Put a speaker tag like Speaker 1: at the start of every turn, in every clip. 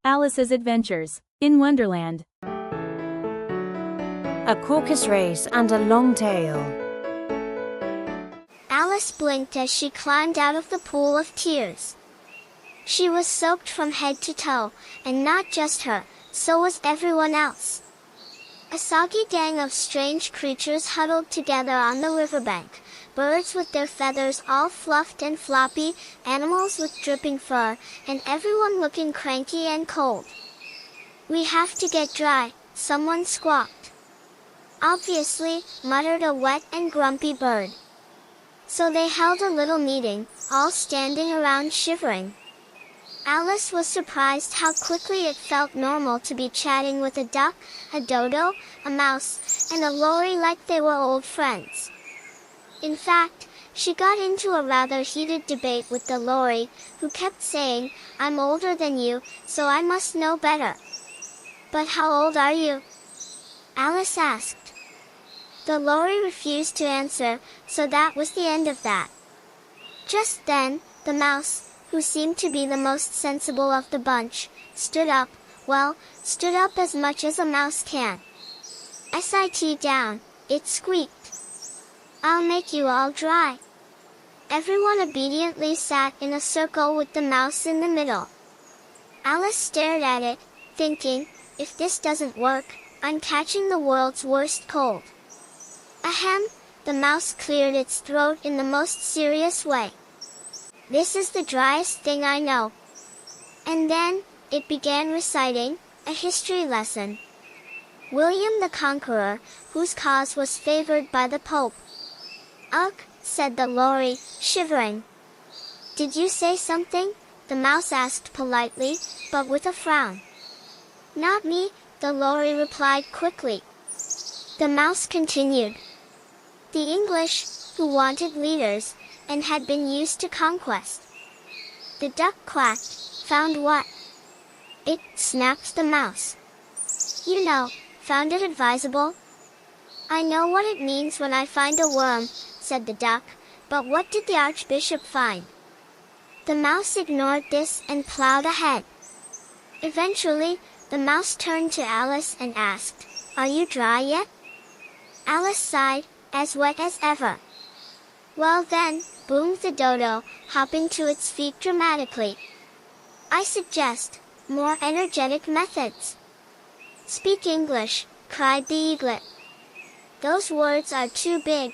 Speaker 1: Alice's Adventures in Wonderland.
Speaker 2: A Caucus-Race and a long tail.
Speaker 3: Alice blinked as she climbed out of the pool of tears. She was soaked from head to toe, and not just her, so was everyone else. A soggy gang of strange creatures huddled together on the riverbank, birds with their feathers all fluffed and floppy, animals with dripping fur, and everyone looking cranky and cold. "We have to get dry," someone squawked. "Obviously," muttered a wet and grumpy bird. So they held a little meeting, all standing around shivering. Alice was surprised how quickly it felt normal to be chatting with a duck, a dodo, a mouse, and a lory like they were old friends. In fact, she got into a rather heated debate with the lory, who kept saying, "I'm older than you, so I must know better." "But how old are you?" Alice asked. The lory refused to answer, so that was the end of that. Just then, the mouse, who seemed to be the most sensible of the bunch, stood up as much as a mouse can. "Sit down," it squeaked. "I'll make you all dry." Everyone obediently sat in a circle with the mouse in the middle. Alice stared at it, thinking, if this doesn't work, I'm catching the world's worst cold. Ahem, the mouse cleared its throat in the most serious way. "This is the driest thing I know." And then, it began reciting a history lesson. William the Conqueror, whose cause was favored by the Pope. "Ugh," said the lory, shivering. "Did you say something?" the mouse asked politely, but with a frown. "Not me," the lory replied quickly. The mouse continued. "The English, who wanted leaders, and had been used to conquest." The duck quacked. "Found what?" "It," snapped the mouse. "You know, found it advisable." "I know what it means when I find a worm," said the duck, "but what did the archbishop find?" The mouse ignored this and plowed ahead. Eventually, the mouse turned to Alice and asked, "Are you dry yet?" Alice sighed, as wet as ever. "Well then," boomed the dodo, hopping to its feet dramatically. "I suggest more energetic methods." "Speak English," cried the eaglet. "Those words are too big."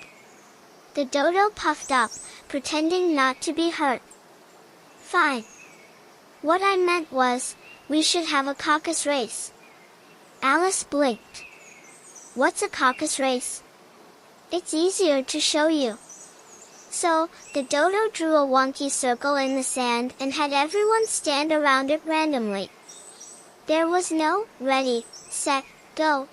Speaker 3: The dodo puffed up, pretending not to be hurt. "Fine. What I meant was, we should have a caucus race." Alice blinked. "What's a caucus race?" "It's easier to show you." So, the dodo drew a wonky circle in the sand and had everyone stand around it randomly. There was no ready, set, go.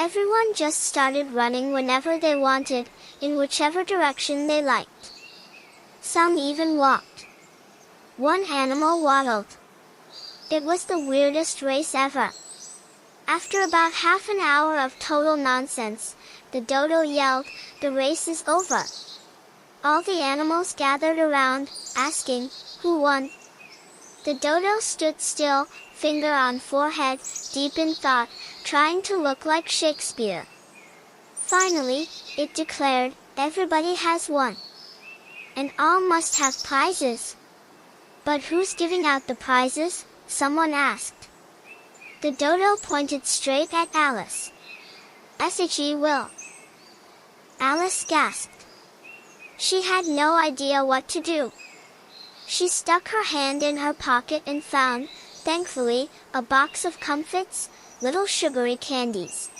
Speaker 3: Everyone just started running whenever they wanted, in whichever direction they liked. Some even walked. One animal waddled. It was the weirdest race ever. After about half an hour of total nonsense, the dodo yelled, "The race is over." All the animals gathered around, asking, "Who won?" The dodo stood still, finger on forehead, deep in thought, trying to look like Shakespeare. Finally, it declared, "Everybody has won. And all must have prizes." "But who's giving out the prizes?" someone asked. The dodo pointed straight at Alice. "SHE will." Alice gasped. She had no idea what to do. She stuck her hand in her pocket and found, thankfully, a box of comfits, little sugary candies.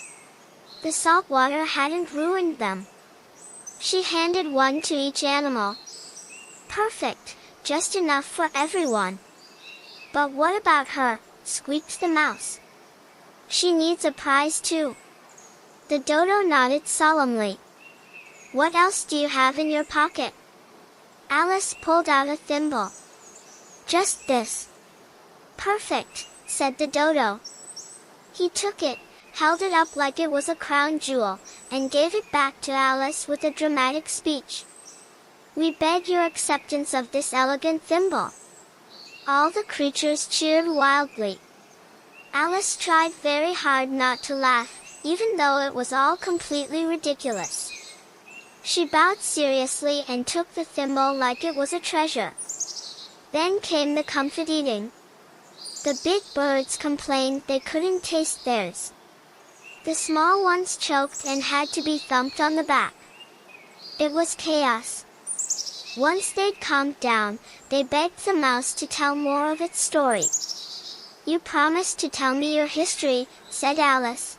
Speaker 3: The salt water hadn't ruined them. She handed one to each animal. "Perfect, just enough for everyone." "But what about her?" squeaked the mouse. "She needs a prize too." The dodo nodded solemnly. "What else do you have in your pocket?" Alice pulled out a thimble. "Just this." "Perfect," said the dodo. He took it, held it up like it was a crown jewel, and gave it back to Alice with a dramatic speech. "We beg your acceptance of this elegant thimble." All the creatures cheered wildly. Alice tried very hard not to laugh, even though it was all completely ridiculous. She bowed seriously and took the thimble like it was a treasure. Then came the comfort eating. The big birds complained they couldn't taste theirs. The small ones choked and had to be thumped on the back. It was chaos. Once they'd calmed down, they begged the mouse to tell more of its story. "You promised to tell me your history," said Alice.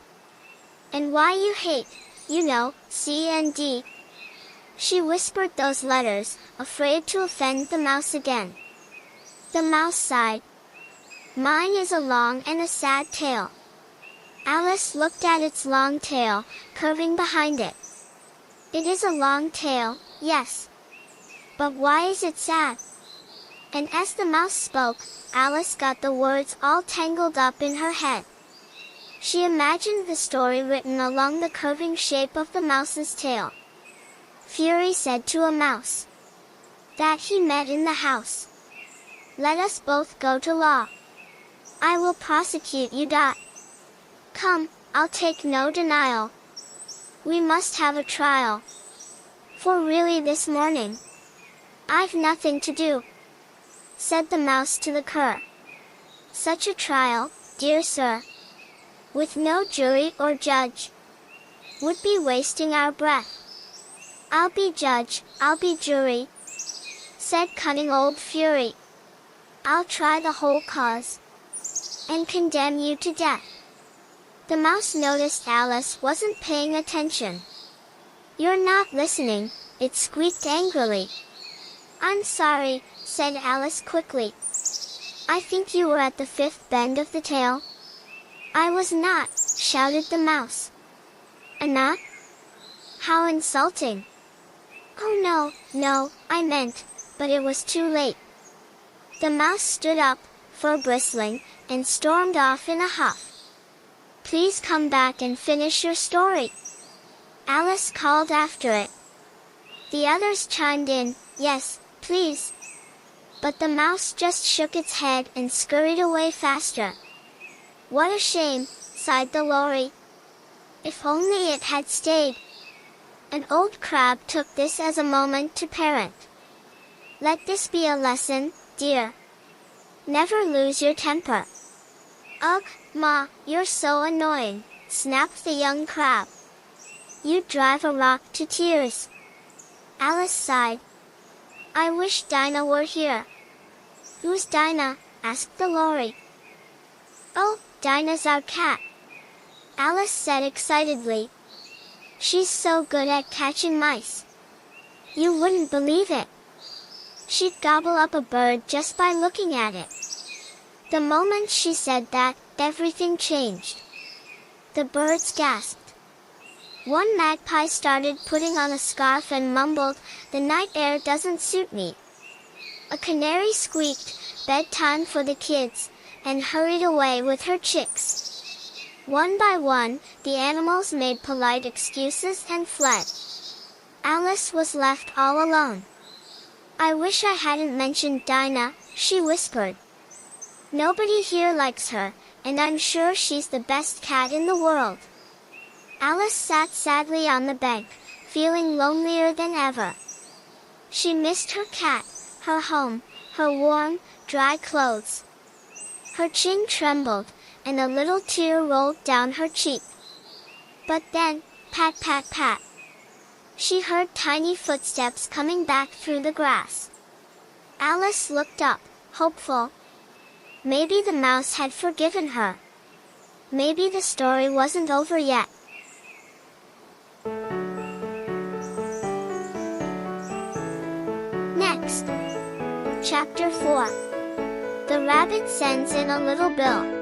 Speaker 3: "And why you hate, you know, C and D." She whispered those letters, afraid to offend the mouse again. The mouse sighed. "Mine is a long and a sad tale." Alice looked at its long tail, curving behind it. "It is a long tail, yes. But why is it sad?" And as the mouse spoke, Alice got the words all tangled up in her head. She imagined the story written along the curving shape of the mouse's tail. Fury said to a mouse that he met in the house, "Let us both go to law. I will prosecute you. Come, I'll take no denial. We must have a trial. For really this morning, I've nothing to do," said the mouse to the cur. "Such a trial, dear sir, with no jury or judge, would be wasting our breath." "I'll be judge, I'll be jury," said cunning old Fury. "I'll try the whole cause, and condemn you to death." The mouse noticed Alice wasn't paying attention. "You're not listening," it squeaked angrily. "I'm sorry," said Alice quickly. "I think you were at the fifth bend of the tail." "I was not," shouted the mouse. "Not? How insulting!" "Oh no, I meant, but it was too late." The mouse stood up, fur bristling, and stormed off in a huff. "Please come back and finish your story," Alice called after it. The others chimed in, "Yes, please." But the mouse just shook its head and scurried away faster. "What a shame," sighed the lorry. "If only it had stayed." An old crab took this as a moment to parent. "Let this be a lesson, dear. Never lose your temper." "Ugh, Ma, you're so annoying," snapped the young crab. "You'd drive a rock to tears." Alice sighed. "I wish Dinah were here." "Who's Dinah?" asked the lorry. "Oh, Dinah's our cat," Alice said excitedly. "She's so good at catching mice. You wouldn't believe it. She'd gobble up a bird just by looking at it." The moment she said that, everything changed. The birds gasped. One magpie started putting on a scarf and mumbled, "The night air doesn't suit me." A canary squeaked, "Bedtime for the kids," and hurried away with her chicks. One by one, the animals made polite excuses and fled. Alice was left all alone. "I wish I hadn't mentioned Dinah," she whispered. "Nobody here likes her, and I'm sure she's the best cat in the world." Alice sat sadly on the bank, feeling lonelier than ever. She missed her cat, her home, her warm, dry clothes. Her chin trembled, and a little tear rolled down her cheek. But then, pat pat pat, she heard tiny footsteps coming back through the grass. Alice looked up, hopeful. Maybe the mouse had forgiven her. Maybe the story wasn't over yet. Next. Chapter 4. The rabbit sends in a little bill.